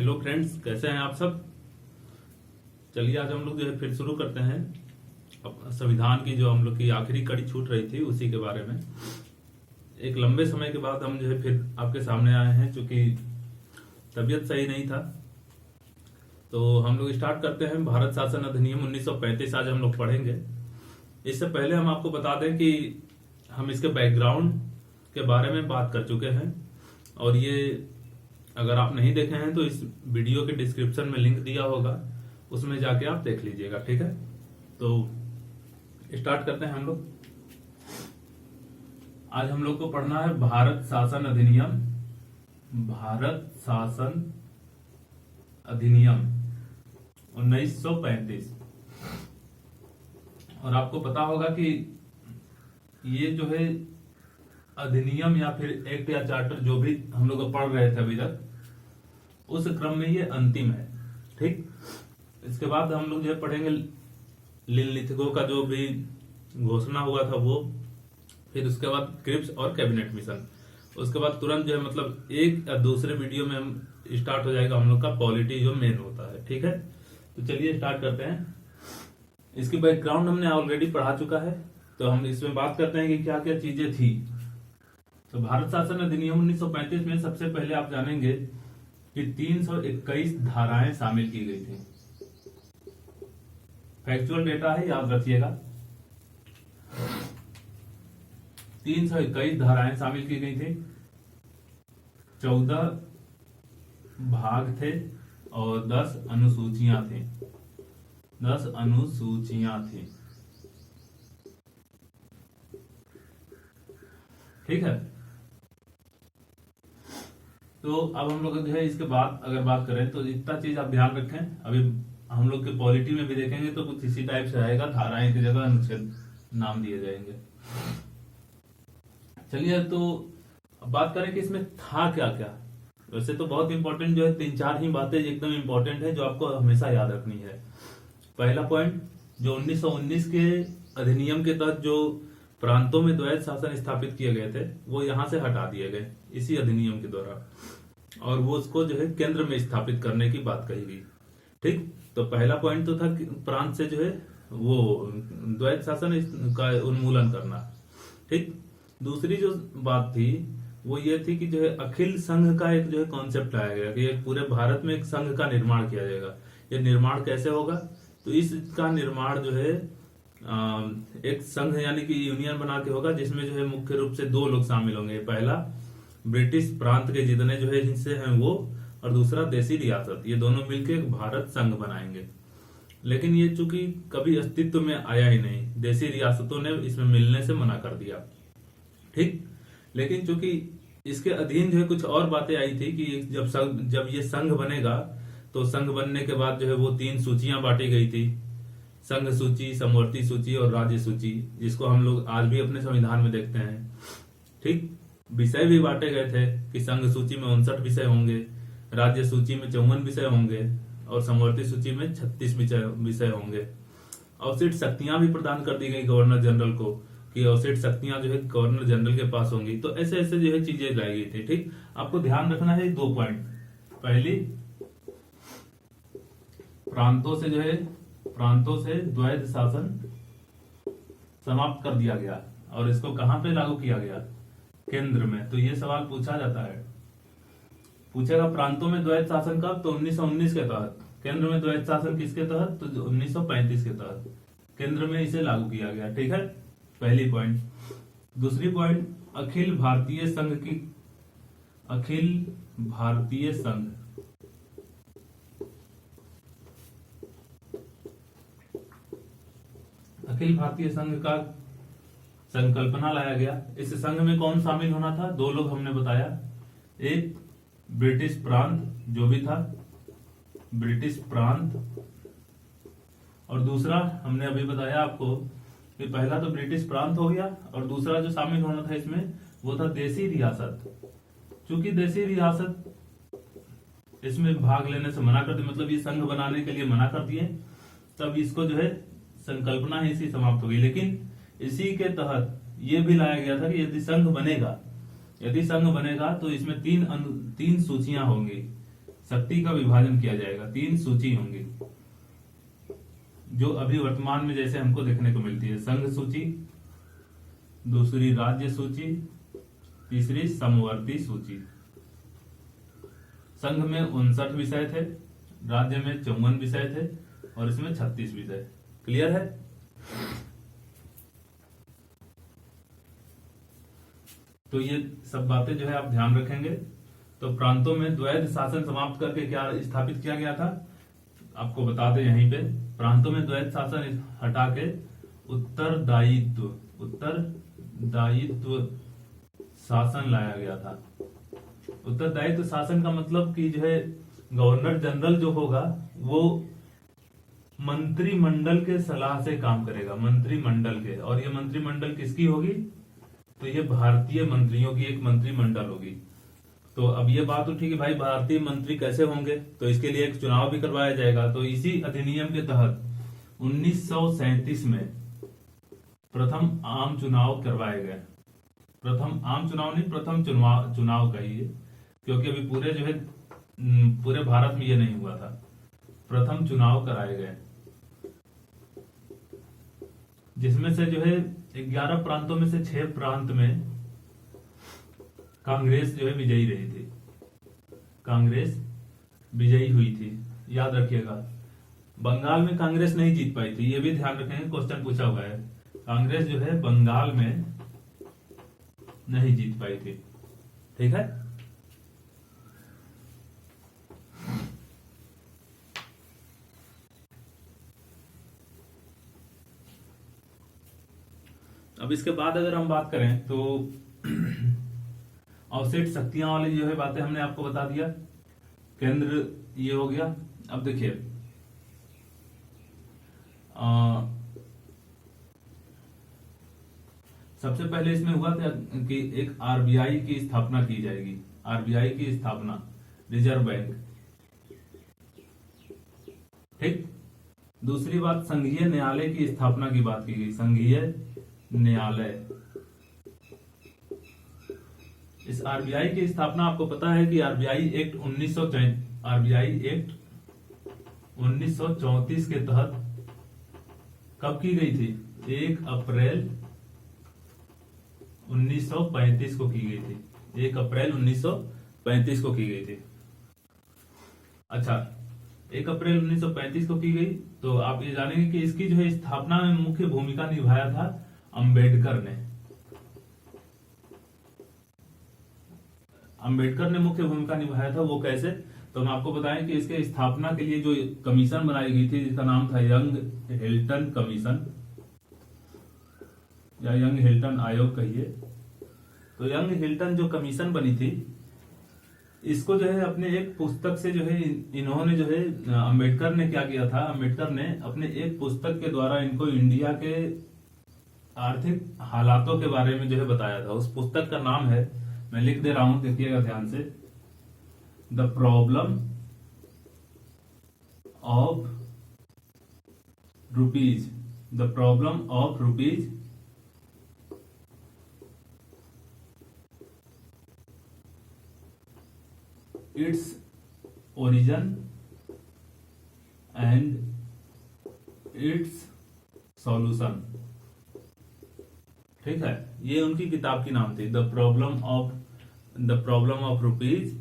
Hello friends, कैसे हैं आप सब। चलिए आज हम लोग जो है फिर शुरू करते हैं संविधान की जो हम लोग की आखिरी कड़ी छूट रही थी उसी के बारे में। एक लंबे समय के बाद हम जो है फिर आपके सामने आए हैं, चूंकि तबीयत सही नहीं था। तो हम लोग स्टार्ट करते हैं भारत शासन अधिनियम 1935। आज हम लोग पढ़ेंगे। इससे पहले हम आपको बता दें कि हम इसके बैकग्राउंड के बारे में बात कर चुके हैं, और ये अगर आप नहीं देखे हैं तो इस वीडियो के डिस्क्रिप्शन में लिंक दिया होगा, उसमें जाके आप देख लीजिएगा। ठीक है, तो स्टार्ट करते हैं हम लोग। आज हम लोग को पढ़ना है भारत शासन अधिनियम। भारत शासन अधिनियम 1935। और आपको पता होगा कि ये जो है अधिनियम या फिर एक्ट या चार्टर जो भी हम लोग पढ़ रहे थे अभी तक, उस क्रम में ये अंतिम है। ठीक, इसके बाद हम लोग जो है पढ़ेंगे निम्नलिखितों का जो भी घोषणा हुआ था वो, फिर उसके बाद क्रिप्स और कैबिनेट मिशन। उसके बाद तुरंत जो है मतलब एक या दूसरे वीडियो में हम स्टार्ट हो जाएगा हम लोग का पॉलिटी जो मेन होता है। ठीक है, तो चलिए स्टार्ट करते हैं। इसकी बैकग्राउंड हमने ऑलरेडी पढ़ा चुका है, तो हम इसमें बात करते हैं कि क्या क्या चीजें थी। तो भारत शासन अधिनियम 1935 में सबसे पहले आप जानेंगे कि 321 धाराएं शामिल की गई थी। फैक्चुअल डेटा है, याद रखिएगा। 321 धाराएं शामिल की गई थी, 14 भाग थे और 10 अनुसूचियां थी। 10 अनुसूचियां थी। ठीक है, तो अब हम लोग जो है इसके बाद अगर बात करें तो इतना चीज आप ध्यान रखें। अभी हम लोग के पॉलिटी में भी देखेंगे तो कुछ इसी टाइप से आएगा, धाराएं की जगह अनुच्छेद नाम दिए जाएंगे। चलिए तो अब बात करें कि इसमें था क्या क्या। वैसे तो बहुत इंपॉर्टेंट जो है 3-4 ही बातें एकदम इंपॉर्टेंट है जो आपको हमेशा याद रखनी है। पहला पॉइंट, जो 1919 के अधिनियम के तहत जो प्रांतों में द्वैध शासन स्थापित किए गए थे वो यहां से हटा दिए गए इसी अधिनियम के द्वारा, और वो उसको जो है केंद्र में स्थापित करने की बात कही गई। ठीक, तो पहला पॉइंट तो था कि प्रांत से जो है वो द्वैध शासन का उन्मूलन करना। ठीक, दूसरी जो बात थी वो ये थी कि जो है अखिल संघ का एक जो है कॉन्सेप्ट लाया गया कि पूरे भारत में एक संघ का निर्माण किया जाएगा। ये निर्माण कैसे होगा, तो इसका निर्माण जो है एक संघ यानी कि यूनियन बना के होगा, जिसमें जो है मुख्य रूप से 2 लोग शामिल होंगे। पहला ब्रिटिश प्रांत के जितने जो है हिस्से हैं वो, और दूसरा देसी रियासत। ये दोनों मिलकर एक भारत संघ बनाएंगे। लेकिन ये चूंकि कभी अस्तित्व में आया ही नहीं, देसी रियासतों ने इसमें मिलने से मना कर दिया। ठीक, लेकिन चूंकि इसके अधीन जो है कुछ और बातें आई थी कि जब ये संघ बनेगा तो संघ बनने के बाद जो है वो 3 सूचियां बांटी गई थी, संघ सूची, समवर्ती सूची और राज्य सूची, जिसको हम लोग आज भी अपने संविधान में देखते हैं। ठीक, विषय भी बांटे गए थे कि संघ सूची में 59 विषय होंगे, राज्य सूची में 54 विषय होंगे और समवर्ती सूची में 36 विषय होंगे। अवशिष्ट शक्तियां भी प्रदान कर दी गई गवर्नर जनरल को कि अवशिष्ट शक्तियां जो है गवर्नर जनरल के पास होंगी। तो ऐसे ऐसे जो है चीजें लाई गई थी। ठीक, आपको ध्यान रखना है 2 पॉइंट। पहली, प्रांतों से द्वैध शासन समाप्त कर दिया गया, और इसको कहां पे लागू किया गया, केंद्र में। तो ये सवाल पूछा जाता है, पूछेगा प्रांतों में द्वैध शासन कब, तो 1919 के तहत। केंद्र में द्वैध शासन किसके तहत, तो 1935 के तहत केंद्र में इसे लागू किया गया। ठीक है, पहली पॉइंट। दूसरी पॉइंट, अखिल भारतीय संघ। अखिल भारतीय संघ का संकल्पना लाया गया। इस संघ में कौन शामिल होना था, 2 लोग हमने बताया। एक ब्रिटिश प्रांत जो भी था, ब्रिटिश प्रांत, और दूसरा हमने अभी बताया आपको कि पहला तो ब्रिटिश प्रांत हो गया, और दूसरा जो शामिल होना था इसमें वो था देसी रियासत। चूंकि देसी रियासत इसमें भाग लेने से मना कर दी, मतलब ये संघ बनाने के लिए मना कर दिए, तब इसको जो है संकल्पना ही इसी समाप्त हो गई। लेकिन इसी के तहत ये भी लाया गया था कि यदि संघ बनेगा तो इसमें तीन सूचियां होंगी, शक्ति का विभाजन किया जाएगा। 3 सूची होंगी जो अभी वर्तमान में जैसे हमको देखने को मिलती है, संघ सूची, दूसरी राज्य सूची, तीसरी समवर्ती सूची। संघ में 59 विषय थे, राज्य में 54 विषय थे और इसमें 36 विषय। क्लियर है? तो ये सब बातें जो है आप ध्यान रखेंगे। तो प्रांतों में द्वैध शासन समाप्त करके क्या स्थापित किया गया था, आपको बता दें यहीं पे, प्रांतों में द्वैध शासन हटा के उत्तरदायित्व शासन लाया गया था। उत्तरदायित्व शासन का मतलब कि जो है गवर्नर जनरल जो होगा वो मंत्रिमंडल के सलाह से काम करेगा, मंत्रिमंडल के। और ये मंत्रिमंडल किसकी होगी? तो ये भारतीय मंत्रियों की एक मंत्रिमंडल होगी। तो अब ये बात उठी कि भाई भारतीय मंत्री कैसे होंगे, तो इसके लिए एक चुनाव भी करवाया जाएगा। तो इसी अधिनियम के तहत 1937 में प्रथम आम चुनाव करवाए गए। प्रथम आम चुनाव नहीं, प्रथम चुनाव कहिए, क्योंकि अभी पूरे जो है पूरे भारत में ये नहीं हुआ था। प्रथम चुनाव कराए गए जिसमें से जो है 11 प्रांतों में से 6 प्रांत में कांग्रेस जो है विजयी रही थी, कांग्रेस विजयी हुई थी। याद रखिएगा, बंगाल में कांग्रेस नहीं जीत पाई थी, ये भी ध्यान रखेंगे, क्वेश्चन पूछा हुआ है। कांग्रेस जो है बंगाल में नहीं जीत पाई थी। ठीक है? अब इसके बाद अगर हम बात करें तो अवशिष्ट शक्तियां वाली जो है बातें हमने आपको बता दिया। केंद्र ये हो गया। अब देखिए सबसे पहले इसमें हुआ था कि एक आरबीआई की स्थापना की जाएगी। आरबीआई की स्थापना, रिजर्व बैंक। ठीक। दूसरी बात, संघीय न्यायालय की स्थापना की बात की गई। संघीय न्यायालय, इस आरबीआई की स्थापना आपको पता है कि आरबीआई एक्ट 1934 के तहत कब की गई थी? 1 अप्रैल 1935 को की गई थी। 1 अप्रैल 1935 को की गई थी। अच्छा, 1 अप्रैल 1935 को की गई। तो आप ये जानेंगे कि इसकी जो है स्थापना में मुख्य भूमिका निभाया था अंबेडकर ने। अंबेडकर ने मुख्य भूमिका निभाया था। वो कैसे? तो हम आपको बताएं कि इसके स्थापना के लिए जो कमीशन बनाई गई थी जिसका नाम था यंग हिल्टन कमीशन या यंग हिल्टन आयोग कहिए। तो यंग हिल्टन जो कमीशन बनी थी, इसको जो है अपने एक पुस्तक से जो है इन्होंने जो है अंबेडकर ने क्या किया था, अंबेडकर ने अपने एक पुस्तक के द्वारा इनको इंडिया के आर्थिक हालातों के बारे में जो है बताया था। उस पुस्तक का नाम है, मैं लिख दे रहा हूं, देखिएगा ध्यान से, the problem of rupees. The problem of rupees its origin and it's solution. ठीक है, ये उनकी किताब की नाम थी, the problem of rupees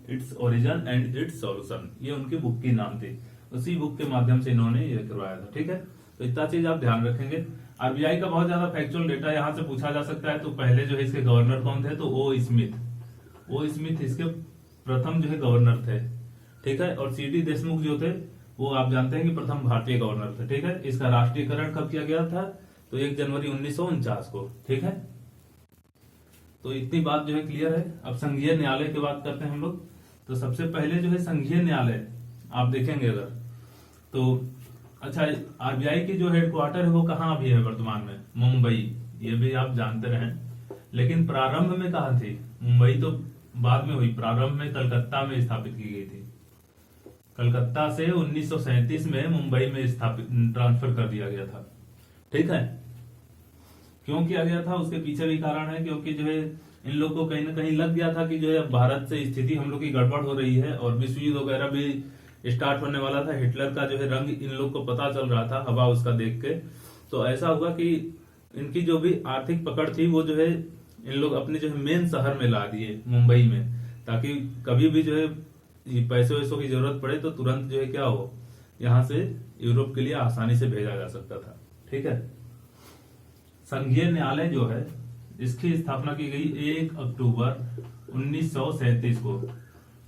its origin and it's solution. ये उनकी बुक की नाम थी। उसी बुक के माध्यम से इन्होंने ये करवाया था। ठीक है, तो इतना चीज आप ध्यान रखेंगे। आरबीआई का बहुत ज्यादा फैक्चुअल डेटा यहाँ से पूछा जा सकता है। तो पहले जो है इसके गवर्नर कौन थे? तो ओ स्मिथ इसके प्रथम जो है गवर्नर थे। ठीक है, और सीटी देशमुख जो थे वो आप जानते हैं कि प्रथम भारतीय गवर्नर थे। ठीक है, इसका राष्ट्रीयकरण कब किया गया था? तो 1 जनवरी 1949 को। ठीक है, तो इतनी बात जो है क्लियर है। अब संघीय न्यायालय की बात करते हैं हम लोग। तो सबसे पहले जो है संघीय न्यायालय आप देखेंगे अगर तो, अच्छा, आरबीआई की जो हेडक्वार्टर है वो कहाँ अभी है वर्तमान में? मुंबई। ये भी आप जानते रहे, लेकिन प्रारंभ में कहा थी? मुंबई तो बाद में हुई, प्रारंभ में कलकत्ता में स्थापित की गई थी। कलकत्ता से 1937 में मुंबई में स्थापित ट्रांसफर कर दिया गया था। ठीक है, क्यों किया गया था उसके पीछे भी कारण है, क्योंकि जो है इन लोग को कहीं ना कहीं लग गया था कि जो है भारत से स्थिति हम लोग की गड़बड़ हो रही है और विश्व युद्ध वगैरह भी स्टार्ट होने वाला था। हिटलर का जो है रंग इन लोग को पता चल रहा था हवा उसका देख के। तो ऐसा हुआ कि इनकी जो भी आर्थिक पकड़ थी वो जो है इन लोग अपने जो है मेन शहर में ला दिए, मुंबई में, ताकि कभी भी जो है पैसे वैसों की जरूरत पड़े तो तुरंत जो है क्या हो, यहाँ से यूरोप के लिए आसानी से भेजा जा सकता था। ठीक है। संघीय न्यायालय जो है इसकी स्थापना की गई 1 अक्टूबर 1937 को।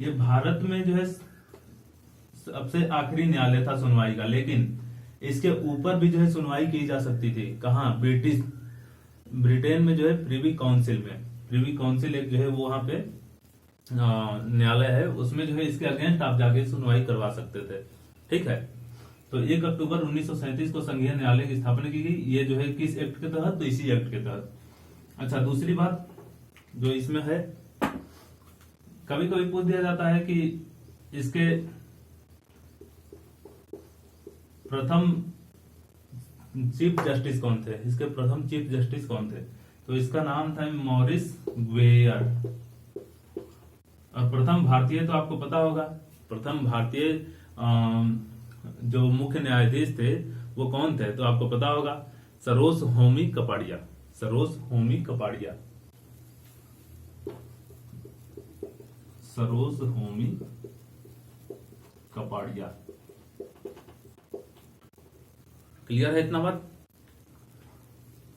ये भारत में जो है सबसे आखिरी न्यायालय था सुनवाई का, लेकिन इसके ऊपर भी जो है सुनवाई की जा सकती थी। कहाँ? ब्रिटेन में जो है प्रिवी काउंसिल में। प्रिवी काउंसिल एक जो है वो वहां पे न्यायालय है, उसमें जो है इसके अगेंस्ट आप जाके सुनवाई करवा सकते थे। ठीक है। तो 1 अक्टूबर 1937 को संघीय न्यायालय की स्थापना की गई। ये जो है किस एक्ट के तहत? तो इसी एक्ट के तहत। अच्छा, दूसरी बात जो इसमें है, कभी कभी पूछ दिया जाता है कि इसके प्रथम चीफ जस्टिस कौन थे, इसके प्रथम चीफ जस्टिस कौन थे? तो इसका नाम था मॉरिस ग्वेयर। और प्रथम भारतीय तो आपको पता होगा, प्रथम भारतीय जो मुख्य न्यायाधीश थे वो कौन थे? तो आपको पता होगा, सरोज होमी कपाड़िया। सरोज होमी कपाड़िया। सरोज होमी कपाड़िया। क्लियर है इतना बात?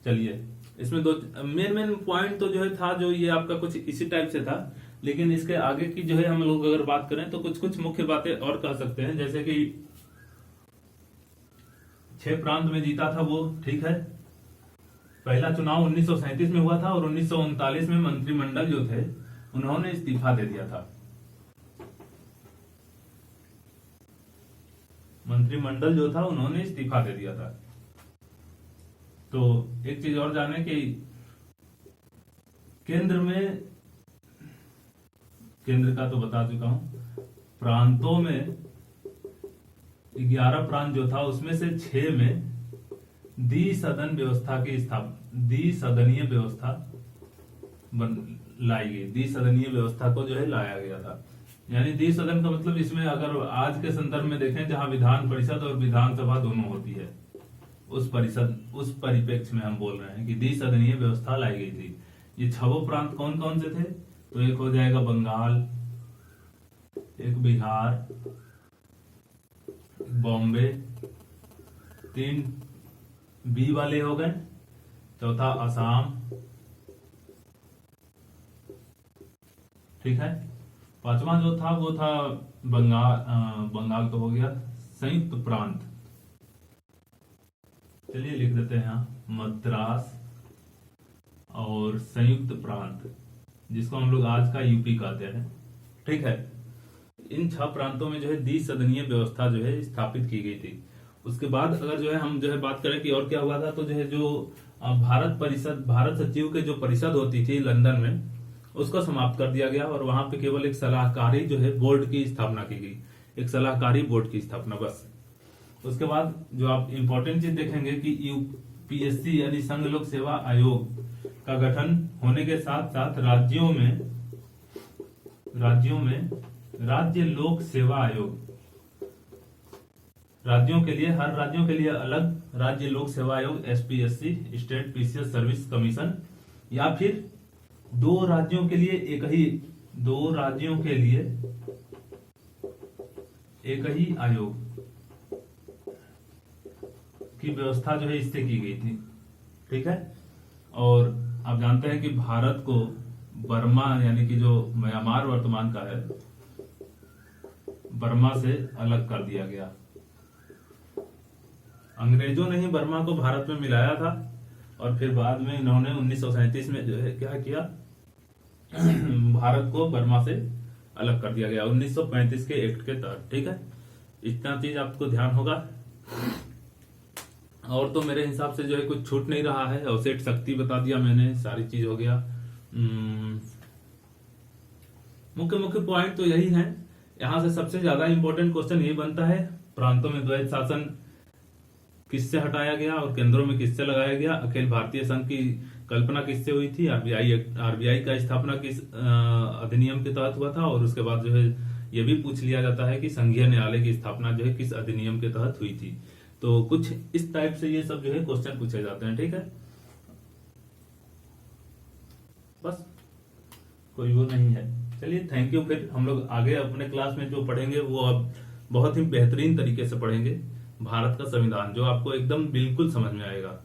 चलिए, इसमें दो मेन पॉइंट तो जो है था, जो ये आपका कुछ इसी टाइप से था, लेकिन इसके आगे की जो है हम लोग अगर बात करें तो कुछ मुख्य बातें और कह सकते हैं, जैसे कि 6 प्रांत में जीता था वो। ठीक है। पहला चुनाव 1937 में हुआ था और 1939 में मंत्रिमंडल जो थे उन्होंने इस्तीफा दे दिया था। मंत्रिमंडल जो था उन्होंने इस्तीफा दे दिया था। तो एक चीज और जाने कि केंद्र का तो बता चुका हूं, प्रांतों में 11 प्रांत जो था उसमें से 6 में द्विसदन व्यवस्था की द्विसदनीय व्यवस्था लाई गई। द्विसदनीय व्यवस्था को जो है लाया गया था। यानी द्विसदन का मतलब इसमें अगर आज के संदर्भ में देखें, जहां विधान परिषद और विधानसभा दोनों होती है, उस परिप्रेक्ष्य में हम बोल रहे हैं कि द्विसदनीय व्यवस्था लाई गई थी। ये 6 प्रांत कौन कौन से थे? तो एक हो जाएगा बंगाल, एक बिहार, बॉम्बे, 3 बी वाले हो गए, चौथा असम। ठीक है। 5वां जो था वो था बंगाल तो हो गया। संयुक्त प्रांत, चलिए लिख देते हैं यहाँ, मद्रास और संयुक्त प्रांत, जिसको हम लोग आज का यूपी कहते हैं। ठीक है। इन 6 प्रांतों में जो है द्विसदनीय व्यवस्था जो है स्थापित की गई थी। उसके बाद अगर जो है हम जो है बात करें कि और क्या हुआ था, तो जो है जो भारत सचिव के जो परिषद होती थी लंदन में, उसको समाप्त कर दिया गया और वहां पे केवल एक सलाहकारी जो है बोर्ड की स्थापना की गई। एक सलाहकारी बोर्ड की स्थापना, बस। उसके बाद जो आप इंपॉर्टेंट चीज देखेंगे कि यूपीएससी यानी संघ लोक सेवा आयोग का गठन होने के साथ साथ राज्यों में राज्य लोक सेवा आयोग, राज्यों के लिए, हर राज्यों के लिए अलग राज्य लोक सेवा आयोग, SPSC, state PCS service commission, या फिर 2 राज्यों के लिए एक ही आयोग की व्यवस्था जो है इससे की गई थी। ठीक है। और आप जानते हैं कि भारत को बर्मा यानी कि जो म्यांमार वर्तमान का है, बर्मा से अलग कर दिया गया। अंग्रेजों ने ही बर्मा को भारत में मिलाया था और फिर बाद में इन्होंने 1937 में जो है क्या किया, भारत को बर्मा से अलग कर दिया गया 1935 के एक्ट के तहत। ठीक है। इतना चीज आपको ध्यान होगा। और तो मेरे हिसाब से जो है कुछ छूट नहीं रहा है। अवसेट शक्ति बता दिया मैंने, सारी चीज हो गया। मुख्य पॉइंट तो यही है। यहां से सबसे ज्यादा इंपॉर्टेंट क्वेश्चन ये बनता है, प्रांतों में द्वैध शासन किससे हटाया गया और केंद्रों में किससे लगाया गया? अखिल भारतीय संघ की कल्पना किससे हुई थी? आरबीआई का स्थापना किस अधिनियम के तहत हुआ था, और उसके बाद जो है ये भी पूछ लिया जाता है कि संघीय न्यायालय की स्थापना जो है किस अधिनियम के तहत हुई थी। तो कुछ इस टाइप से ये सब जो है क्वेश्चन पूछे जाते हैं, ठीक है। बस कोई वो नहीं है। चलिए थैंक यू। फिर हम लोग आगे अपने क्लास में जो पढ़ेंगे वो अब बहुत ही बेहतरीन तरीके से पढ़ेंगे भारत का संविधान, जो आपको एकदम बिल्कुल समझ में आएगा।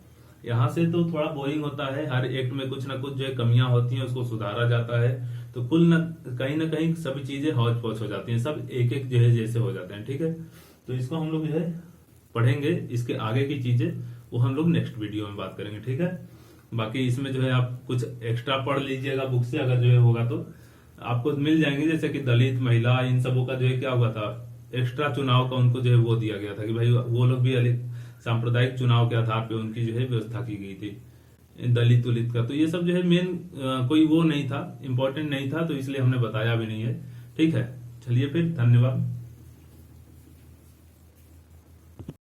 यहाँ से तो थोड़ा बोरिंग होता है, हर एक्ट में कुछ ना कुछ जो है कमियां होती हैं, उसको सुधारा जाता है, तो कुल ना कहीं सभी चीजें हौच पौच हो जाती हैं, सब एक एक जो है जैसे हो जाते हैं, ठीक है। तो इसको हम लोग जो है पढ़ेंगे, इसके आगे की चीजें वो हम लोग नेक्स्ट वीडियो में बात करेंगे, ठीक है। बाकी इसमें जो है आप कुछ एक्स्ट्रा पढ़ लीजिएगा बुक से, अगर जो है होगा तो आपको मिल जाएंगे, जैसे कि दलित, महिला, इन सबों का जो है क्या हुआ था, एक्स्ट्रा चुनाव का उनको जो है वो दिया गया था कि भाई वो लोग भी अलग सांप्रदायिक चुनाव के आधार पे उनकी जो है व्यवस्था की गई थी, दलित उलित का। तो ये सब जो है मेन कोई वो नहीं था, इंपॉर्टेंट नहीं था, तो इसलिए हमने बताया भी नहीं है, ठीक है। चलिए फिर, धन्यवाद।